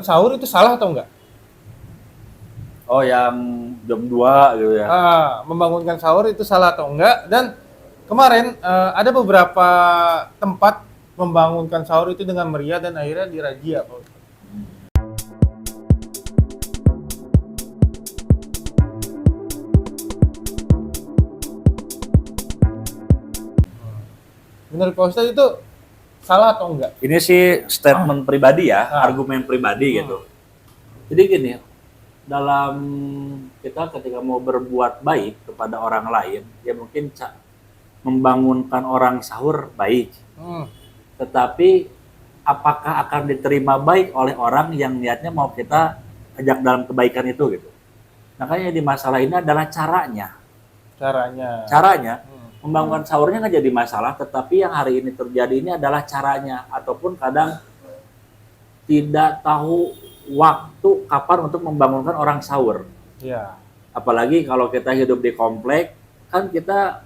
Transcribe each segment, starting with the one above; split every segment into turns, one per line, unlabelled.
Sahur itu salah atau enggak?
Oh, yang jam 2 gitu ya.
Membangunkan sahur itu salah atau enggak? Dan kemarin ada beberapa tempat membangunkan sahur itu dengan meriah dan akhirnya dirazia, Pak Ustadz. Menurut Pak Ustadz itu salah atau enggak?
Ini sih statement pribadi ya, argumen pribadi gitu. Jadi gini, dalam kita ketika mau berbuat baik kepada orang lain, ya mungkin membangunkan orang sahur baik. Tetapi apakah akan diterima baik oleh orang yang niatnya mau kita ajak dalam kebaikan itu gitu. Makanya di masalah ini adalah caranya. Caranya membangunkan sahurnya nggak jadi masalah, tetapi yang hari ini terjadi ini adalah caranya, ataupun kadang tidak tahu waktu kapan untuk membangunkan orang sahur.
Iya.
Apalagi kalau kita hidup di komplek, kan kita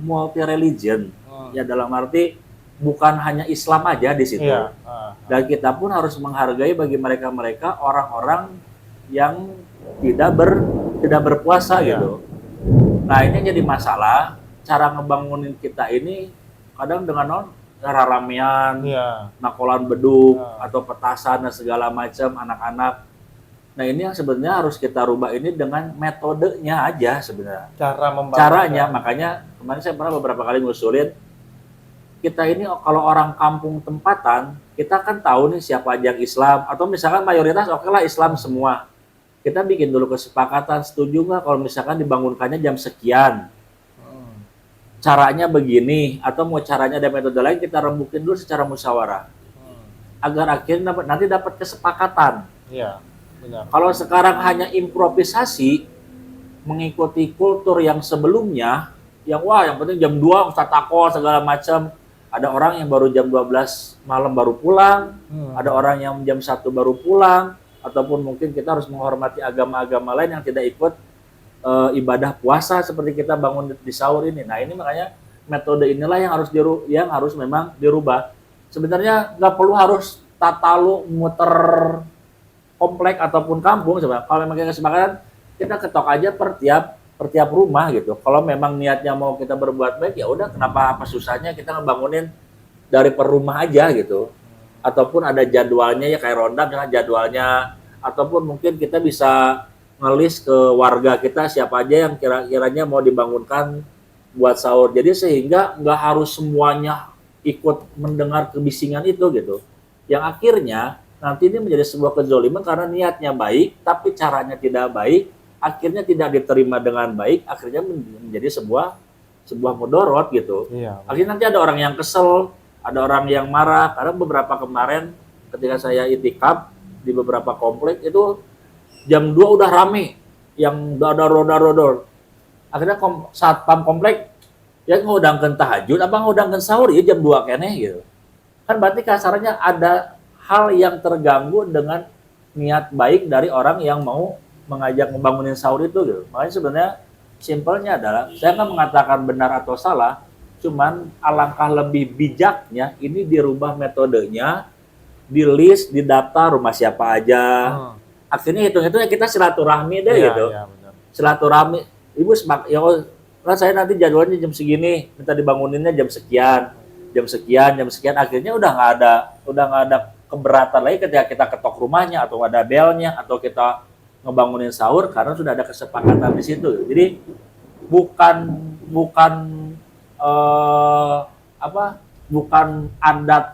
multi religion, ya dalam arti bukan hanya Islam aja di situ.
Iya.
Dan kita pun harus menghargai bagi mereka orang-orang yang tidak berpuasa gitu. Nah, ini jadi masalah, cara ngebangunin kita ini kadang dengan ramean, nakolan beduk, atau petasan dan segala macam anak-anak. Nah, ini yang sebenarnya harus kita rubah ini dengan metodenya aja sebenarnya. Caranya, makanya kemarin saya pernah beberapa kali ngusulin, kita ini kalau orang kampung tempatan, kita kan tahu nih siapa aja yang Islam, atau misalkan mayoritas oke lah Islam semua. Kita bikin dulu kesepakatan, setuju nggak kalau misalkan dibangunkannya jam sekian, caranya begini, atau mau caranya ada metode lain, kita rembukin dulu secara musyawarah, agar akhirnya nanti dapat kesepakatan.
Iya, benar.
Kalau sekarang hanya improvisasi, mengikuti kultur yang sebelumnya, yang yang penting jam 2 ustaz takol segala macam, ada orang yang baru jam 12 malam baru pulang, ada orang yang jam 1 baru pulang, ataupun mungkin kita harus menghormati agama-agama lain yang tidak ikut ibadah puasa seperti kita bangun di sahur ini. Nah, ini makanya metode inilah yang harus memang dirubah. Sebenarnya nggak perlu harus tatalu muter komplek ataupun kampung sebenarnya. Kalau memang kita kesepakatan, kita ketok aja per tiap rumah gitu. Kalau memang niatnya mau kita berbuat baik, ya udah, kenapa apa susahnya kita ngebangunin dari per rumah aja gitu. Ataupun ada jadwalnya, ya kayak ronda dengan jadwalnya, ataupun mungkin kita bisa ngelis ke warga kita siapa aja yang kira-kiranya mau dibangunkan buat sahur. Jadi sehingga nggak harus semuanya ikut mendengar kebisingan itu gitu. Yang akhirnya nanti ini menjadi sebuah kezoliman karena niatnya baik, tapi caranya tidak baik, akhirnya tidak diterima dengan baik, akhirnya menjadi sebuah mudorot gitu.
Iya.
Akhirnya nanti ada orang yang kesel, ada orang yang marah. Karena beberapa kemarin ketika saya itikaf di beberapa komplek itu jam 2 udah rame, yang rodor. Akhirnya satpam komplek ya ngudangkeun tahajud, apa ngudangkeun sahur ya jam 2 keneh gitu. Kan berarti kasarnya ada hal yang terganggu dengan niat baik dari orang yang mau mengajak membangunin sahur itu gitu. Makanya sebenarnya simpelnya adalah, saya kan mengatakan benar atau salah, cuman alangkah lebih bijaknya ini dirubah metodenya, di list, di daftar rumah siapa aja. Akhirnya hitung-hitungnya kita silaturahmi deh gitu.
Iya, benar.
Silaturahmi, ibu ya kan saya nanti jadwalnya jam segini, minta dibanguninnya jam sekian. Akhirnya udah nggak ada keberatan lagi ketika kita ketok rumahnya, atau ada belnya, atau kita ngebangunin sahur karena sudah ada kesepakatan di situ. Jadi bukan adat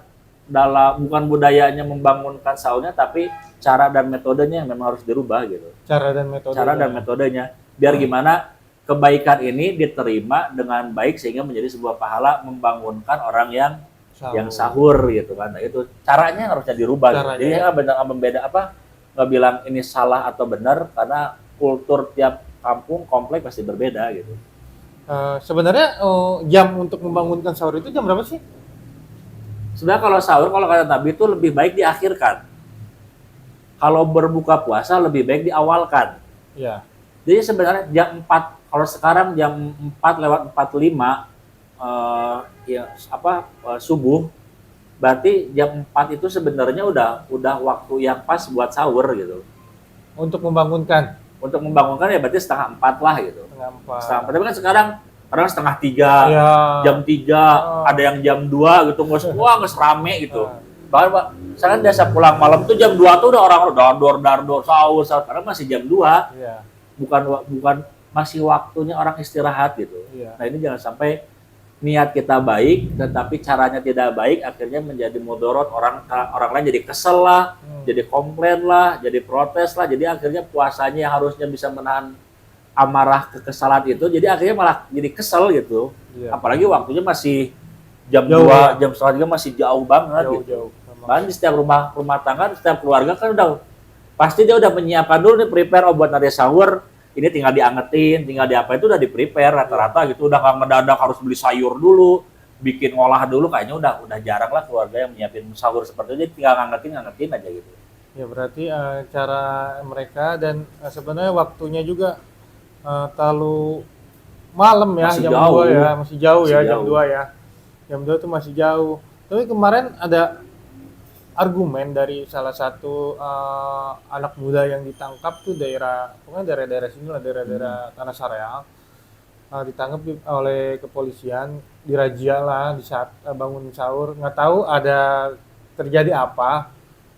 bukan budayanya membangunkan sahurnya, tapi cara dan metodenya yang memang harus dirubah gitu.
Cara dan metodenya.
Biar gimana kebaikan ini diterima dengan baik sehingga menjadi sebuah pahala membangunkan orang yang sahur gitu kan. Nah, itu caranya harusnya dirubah. Gitu. Jadi nggak membeda nggak bilang ini salah atau benar, karena kultur tiap kampung komplek pasti berbeda gitu.
Sebenarnya jam untuk membangunkan sahur itu jam berapa sih?
Sebenarnya kalau sahur, kalau kata Nabi itu lebih baik diakhirkan. Kalau berbuka puasa lebih baik diawalkan.
Iya.
Jadi sebenarnya jam 4, kalau sekarang jam 4 lewat 45 subuh, berarti jam 4 itu sebenarnya udah waktu yang pas buat sahur gitu.
Untuk membangunkan
Untuk membangunkan ya berarti setengah 4 lah gitu.
setengah empat.
Setengah 4. Tapi kan sekarang kadang setengah 3,
Ya.
jam 3, ada yang jam 2 gitu, wah nggak rame gitu. Bahkan Pak, saya kan biasa pulang malam tuh jam 2 tuh udah orang dardor sahur, karena masih jam 2,
Iya.
bukan masih waktunya orang istirahat gitu.
Iya.
Nah ini jangan sampai niat kita baik, tetapi caranya tidak baik, akhirnya menjadi mudorot, orang lain jadi kesel lah, jadi komplain lah, jadi protes lah, jadi akhirnya puasanya yang harusnya bisa menahan amarah kekesalan itu, jadi akhirnya malah jadi kesel gitu.
Iya.
Apalagi waktunya masih jam
Jauh,
2, jam setengah 3 masih jauh banget gitu.
Jauh.
Bahkan di setiap rumah tangga, di setiap keluarga kan udah pasti dia udah menyiapkan dulu nih, prepare buat nanti sahur. Ini tinggal diangetin, tinggal diapa itu udah di prepare rata-rata gitu. Udah nggak mendadak harus beli sayur dulu, bikin olah dulu. Kayaknya udah jarang lah keluarga yang menyiapin sahur seperti itu. Jadi tinggal ngangetin aja gitu.
Ya berarti cara mereka dan sebenarnya waktunya juga terlalu malam ya,
Masih
jam
jauh.
2 ya, masih jauh
Masih
ya,
jauh.
jam 2 ya. Jam 2 itu masih jauh. Tapi kemarin ada argumen dari salah satu anak muda yang ditangkap tuh pokoknya daerah-daerah sini lah, daerah-daerah Tanah Sareal, ditangkap oleh kepolisian, dirazia lah di saat bangun sahur. Nggak tahu ada terjadi apa.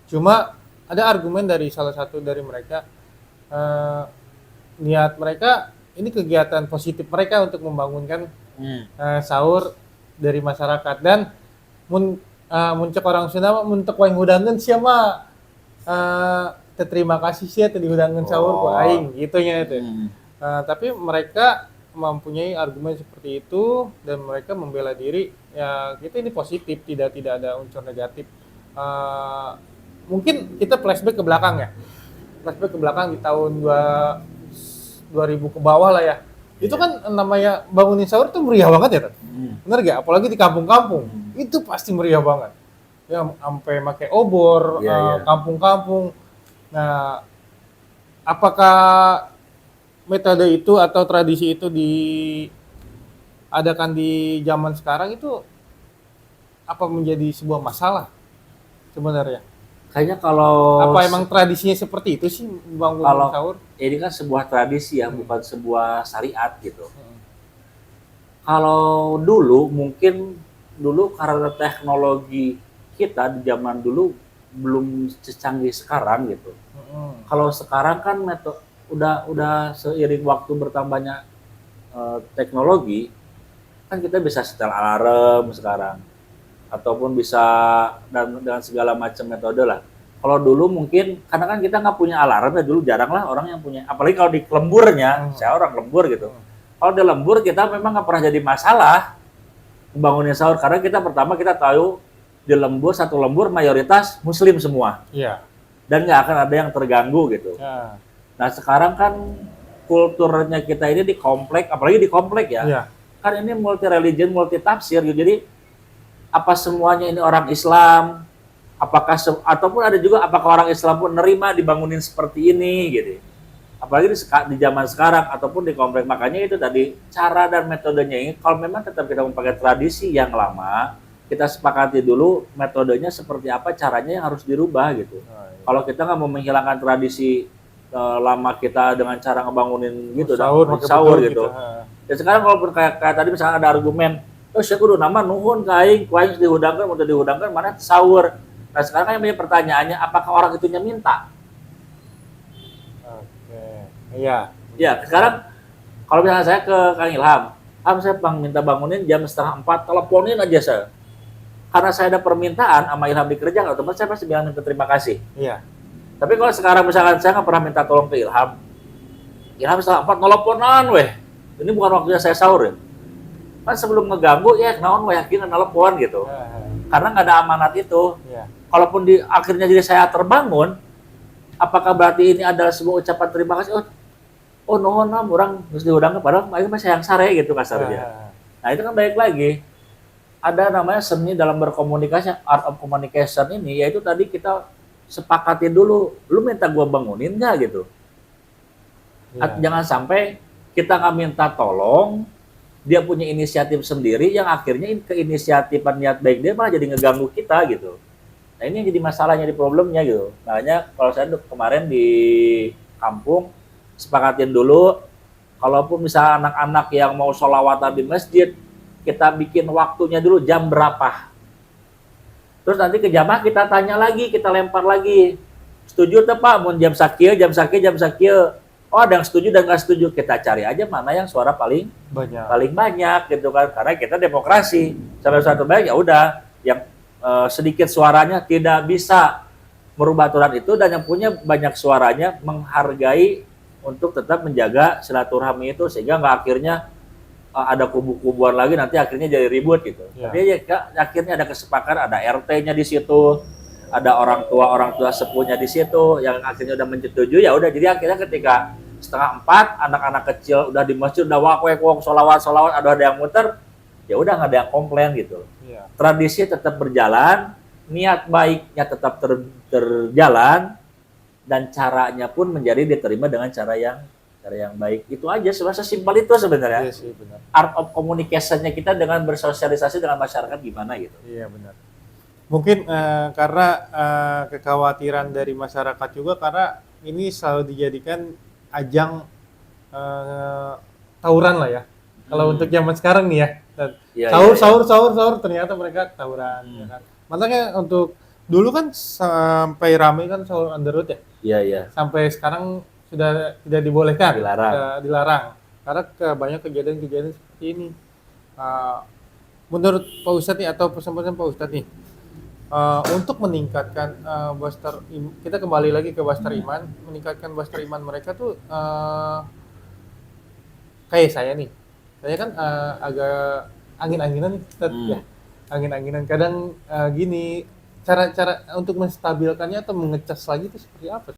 Cuma ada argumen dari salah satu dari mereka, niat mereka ini kegiatan positif mereka untuk membangunkan sahur dari masyarakat, dan muncak orang Sunda muncak waing hudangan siapa terima kasih sih tadi hudangan sahur ku aing gitunya itu. Tapi mereka mempunyai argumen seperti itu dan mereka membela diri ya, kita ini positif, tidak ada unsur negatif. Mungkin kita flashback ke belakang ya, di tahun 2000 ke bawah lah ya. Itu kan namanya bangunin sahur tuh meriah banget ya, bener gak? Apalagi di kampung-kampung, itu pasti meriah banget. Ya sampai pakai obor, kampung-kampung. Nah, apakah metode itu atau tradisi itu diadakan di zaman sekarang itu apa menjadi sebuah masalah sebenarnya?
Kayaknya kalau
Apa emang tradisinya seperti itu sih bangun sahur?
Ini kan sebuah tradisi ya, bukan sebuah syariat gitu. Kalau mungkin dulu karena teknologi kita di zaman dulu belum secanggih sekarang gitu. Kalau sekarang kan udah seiring waktu bertambahnya teknologi, kan kita bisa setel alarm sekarang, ataupun bisa dengan segala macam metode lah. Kalau dulu mungkin karena kan kita nggak punya alarm ya, dulu jarang lah orang yang punya, apalagi kalau di lemburnya, saya orang lembur gitu. Kalau di lembur kita memang nggak pernah jadi masalah bangunin sahur, karena kita tahu di satu lembur mayoritas muslim semua.
Iya.
Dan nggak akan ada yang terganggu gitu.
Ya.
Nah sekarang kan kulturnya kita ini di komplek, apalagi di komplek ya.
Iya.
Kan ini multi religion, multi tafsir gitu. Jadi apa semuanya ini orang Islam? Ataupun ada juga apakah orang Islam pun nerima dibangunin seperti ini gitu. Apalagi di zaman sekarang ataupun di komplek. Makanya itu tadi cara dan metodenya ini, kalau memang tetap kita memakai tradisi yang lama, kita sepakati dulu metodenya seperti apa, caranya yang harus dirubah gitu. Kalau kita nggak mau menghilangkan tradisi lama kita dengan cara ngebangunin gitu, sahur gitu. Dan sekarang kalaupun kayak tadi misalnya ada argumen, saya kudu nama nuhun kain dihudangkan, mau dihudangkan mana sahur. Nah sekarang kan yang punya pertanyaannya, apakah orang itunya minta?
Iya.
Ya sekarang kalau misalnya saya ke Kang Ilham, saya minta bangunin jam 3:30, teleponin aja saya. Karena saya ada permintaan sama Ilham dikerjakan, otomatis saya pasti bilang minta terima kasih.
Iya.
Tapi kalau sekarang misalkan saya nggak pernah minta tolong ke Ilham 3:30 teleponan weh. Ini bukan waktunya saya sahur ya. Kan sebelum ngeganggu ya naon weh yakin telepon gitu. Karena nggak ada amanat itu.
Iya.
Kalaupun akhirnya jadi saya terbangun, apakah berarti ini adalah sebuah ucapan terima kasih? Oh nuhun orang harus diundang, padahal akhirnya masih yang sare gitu kasarnya. Nah itu kan balik lagi. Ada namanya seni dalam berkomunikasi, art of communication ini, yaitu tadi kita sepakatin dulu, lu minta gua bangunin nggak gitu. Jangan sampai kita nggak minta tolong, dia punya inisiatif sendiri yang akhirnya keinisiatifan niat baik dia malah jadi ngeganggu kita gitu. Nah ini yang jadi masalahnya, di problemnya gitu. Makanya kalau saya kemarin di kampung sepakatin dulu, kalaupun misalnya anak-anak yang mau sholawatan di masjid, kita bikin waktunya dulu jam berapa. Terus nanti ke jamaah kita tanya lagi, kita lempar lagi. Setuju tuh Pak, mau jam sakit, jam sakit, jam sakit. Oh ada yang setuju dan nggak setuju, kita cari aja mana yang suara paling banyak gitu kan, karena kita demokrasi. Salah satu baik ya udah yang sedikit suaranya tidak bisa merubah aturan itu, dan yang punya banyak suaranya menghargai untuk tetap menjaga silaturahmi itu, sehingga nggak akhirnya ada kubu-kubuan lagi nanti akhirnya jadi ribut gitu.
Ya.
Tapi ya akhirnya ada kesepakatan, ada RT-nya di situ, ada orang tua sepuhnya di situ yang akhirnya udah menyetujui, ya udah. Jadi akhirnya ketika 3:30 anak-anak kecil udah di masjid, udah wak solawat ada yang muter, ya udah nggak ada yang komplain gitu.
Ya.
Tradisi tetap berjalan, niat baiknya tetap terjalan, dan caranya pun menjadi diterima dengan cara yang baik. Itu aja, sesimpel itu sebenarnya.
Iya sih, benar.
Art of communication-nya kita dengan bersosialisasi dengan masyarakat gimana gitu.
Iya benar. Mungkin karena kekhawatiran dari masyarakat juga, karena ini selalu dijadikan ajang tawuran lah ya. Kalau untuk zaman sekarang nih ya,
Iya,
sahur ternyata mereka tawuran. Ya kan? Makanya untuk dulu kan sampai ramai kan sahur on the road ya.
Iya, iya.
Sampai sekarang sudah tidak dibolehkan,
Dilarang.
karena banyak kejadian-kejadian seperti ini. Menurut Pak Ustadz nih, atau pesan-pesan Pak Ustadz nih, untuk meningkatkan kita kembali lagi ke Bastar Iman, meningkatkan Bastar Iman mereka tuh kayak saya nih, saya kan agak angin-anginan nih, Ustadz, ya, angin-anginan. Kadang gini, cara untuk menstabilkannya atau mengecas lagi itu seperti apa?